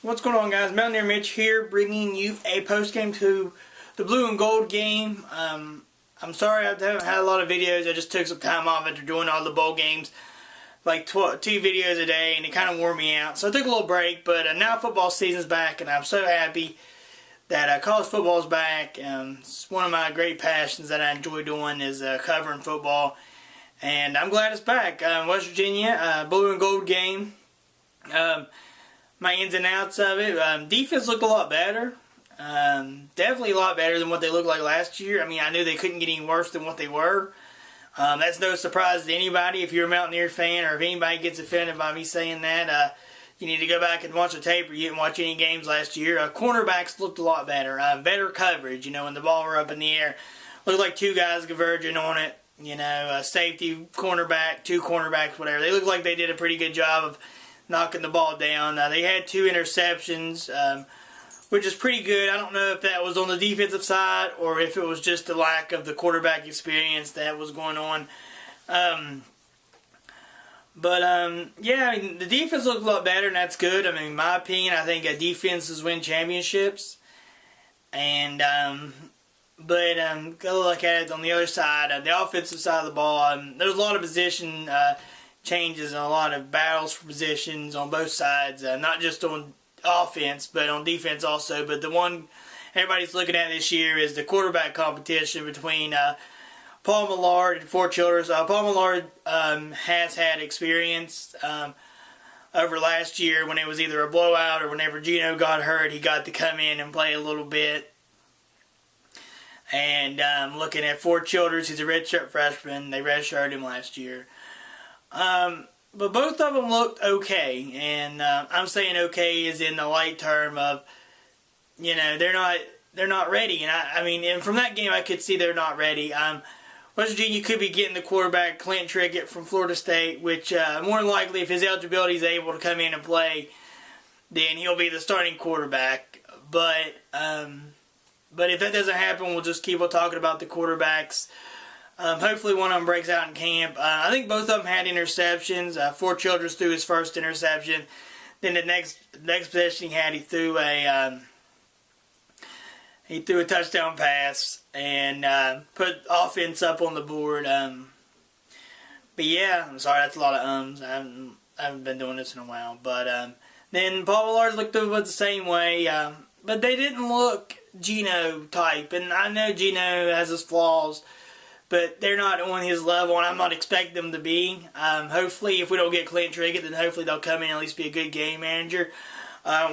What's going on, guys? Mountaineer Mitch here, bringing you a post-game to the blue and gold game. I'm sorry I haven't had a lot of videos. I just took some time off after doing all the bowl games, like 2 videos a day, and it kind of wore me out. So I took a little break, but now football season's back, and I'm so happy that college football's back. It's one of my great passions that I enjoy doing is covering football, and I'm glad it's back. West Virginia, blue and gold game. My ins and outs of it. Defense looked a lot better. Definitely a lot better than what they looked like last year. I mean, I knew they couldn't get any worse than what they were. That's no surprise to anybody. If you're a Mountaineer fan or if anybody gets offended by me saying that, you need to go back and watch the tape or you didn't watch any games last year. Cornerbacks looked a lot better. Better coverage, when the ball were up in the air. Looked like 2 guys converging on it. Safety, cornerback, 2 cornerbacks, whatever. They looked like they did a pretty good job of knocking the ball down. They had 2 interceptions, which is pretty good. I don't know if that was on the defensive side or if it was just the lack of the quarterback experience that was going on. Yeah, I mean, the defense looked a lot better, and that's good. I mean, in my opinion, I think defenses win championships. And, go look at it on the other side, the offensive side of the ball. There's a lot of position changes and a lot of battles for positions on both sides, not just on offense but on defense also. But the one everybody's looking at this year is the quarterback competition between Paul Millard and Fort Childress. Paul Millard has had experience over last year when it was either a blowout or whenever Gino got hurt, he got to come in and play a little bit. And looking at Fort Childress, he's a redshirt freshman. They redshirted him last year. But both of them looked okay, and I'm saying okay is in the light term of, they're not ready. And I mean, and from that game I could see they're not ready. West Virginia could be getting the quarterback Clint Trickett from Florida State, which more than likely, if his eligibility is able to come in and play, then he'll be the starting quarterback. But if that doesn't happen, we'll just keep on talking about the quarterbacks. Hopefully one of them breaks out in camp. I think both of them had interceptions. Fort Childress threw his first interception. Then the next possession he threw a touchdown pass and put offense up on the board. But yeah, I'm sorry, that's a lot of ums. I haven't been doing this in a while. But then Paul Millard looked about the same way. But they didn't look Gino type. And I know Gino has his flaws, but they're not on his level, and I'm not expecting them to be. Hopefully, if we don't get Clint Trickett, then hopefully they'll come in and at least be a good game manager.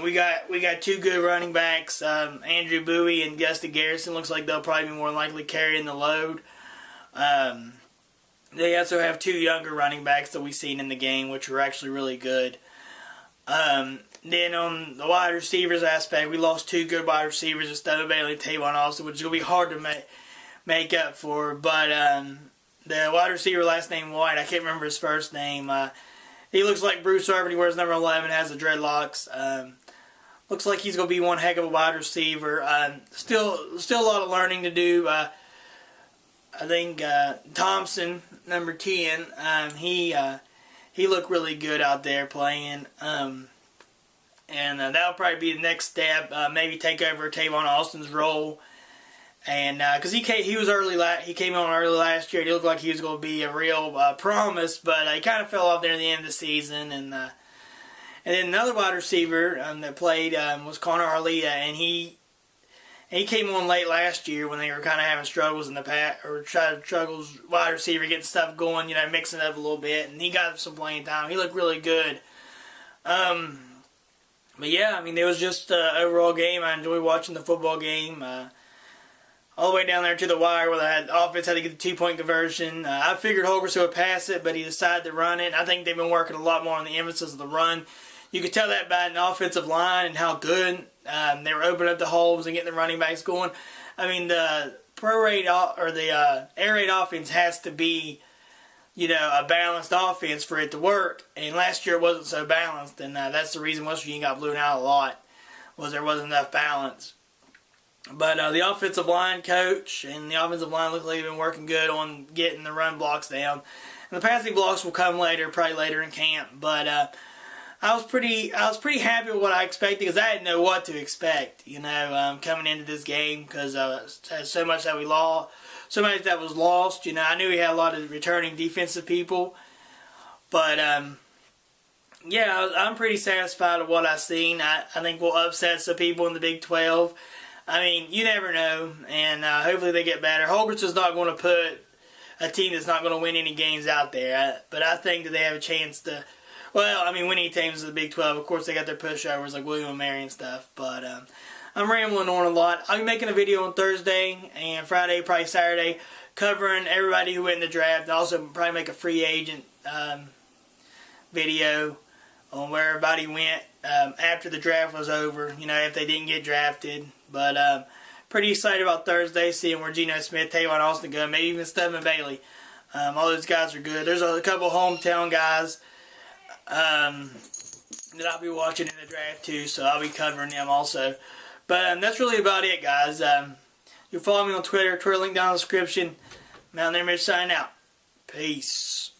We got 2 good running backs, Andrew Bowie and Gusty Garrison. Looks like they'll probably be more than likely carrying the load. They also have 2 younger running backs that we've seen in the game, which are actually really good. Then on the wide receivers aspect, we lost 2 good wide receivers, Stone Bailey and Tavon Austin, which is going to be hard to make up for. But the wide receiver, last name White, I can't remember his first name. He looks like Bruce Irvin. He wears number 11, has the dreadlocks. Looks like he's going to be one heck of a wide receiver. Still a lot of learning to do. I think Thompson, number 10, he looked really good out there playing. And that'll probably be the next step. Maybe take over Tavon Austin's role. And because he came on early last year, he looked like he was going to be a real promise, but he kind of fell off there at the end of the season. And then another wide receiver that played was Connor Arlea, and he came on late last year when they were kind of having struggles in the pack, or struggles wide receiver getting stuff going, mixing it up a little bit, and he got some playing time. He looked really good. But yeah, I mean, it was just an overall game. I enjoyed watching the football game. All the way down there to the wire where the offense had to get the 2-point conversion. I figured Holgorsen would pass it, but he decided to run it. I think they've been working a lot more on the emphasis of the run. You could tell that by an offensive line and how good they were opening up the holes and getting the running backs going. I mean, the air raid offense has to be, a balanced offense for it to work. And last year it wasn't so balanced, and that's the reason West Virginia got blown out a lot, was there wasn't enough balance. But the offensive line coach and the offensive line look like they've been working good on getting the run blocks down. And the passing blocks will come later, probably later in camp. But I was pretty happy with what I expected because I didn't know what to expect, coming into this game because so much that we lost, so much that was lost. I knew we had a lot of returning defensive people, but yeah, I'm pretty satisfied with what I've seen. I think we'll upset some people in the Big 12. I mean, you never know, and hopefully they get better. Hogarth is not going to put a team that's not going to win any games out there, but I think that they have a chance to. Well, I mean, winning teams in the Big 12, of course, they got their pushovers like William & Mary and stuff. But I'm rambling on a lot. I'll be making a video on Thursday and Friday, probably Saturday, covering everybody who went in the draft. And also probably make a free agent video on where everybody went after the draft was over, if they didn't get drafted. But pretty excited about Thursday, seeing where Geno Smith, Tavon Austin go, maybe even Stedman Bailey. All those guys are good. There's a couple hometown guys that I'll be watching in the draft too, so I'll be covering them also. But that's really about it, guys. You'll follow me on Twitter link down in the description. Mountaineer Mitch signing out. Peace.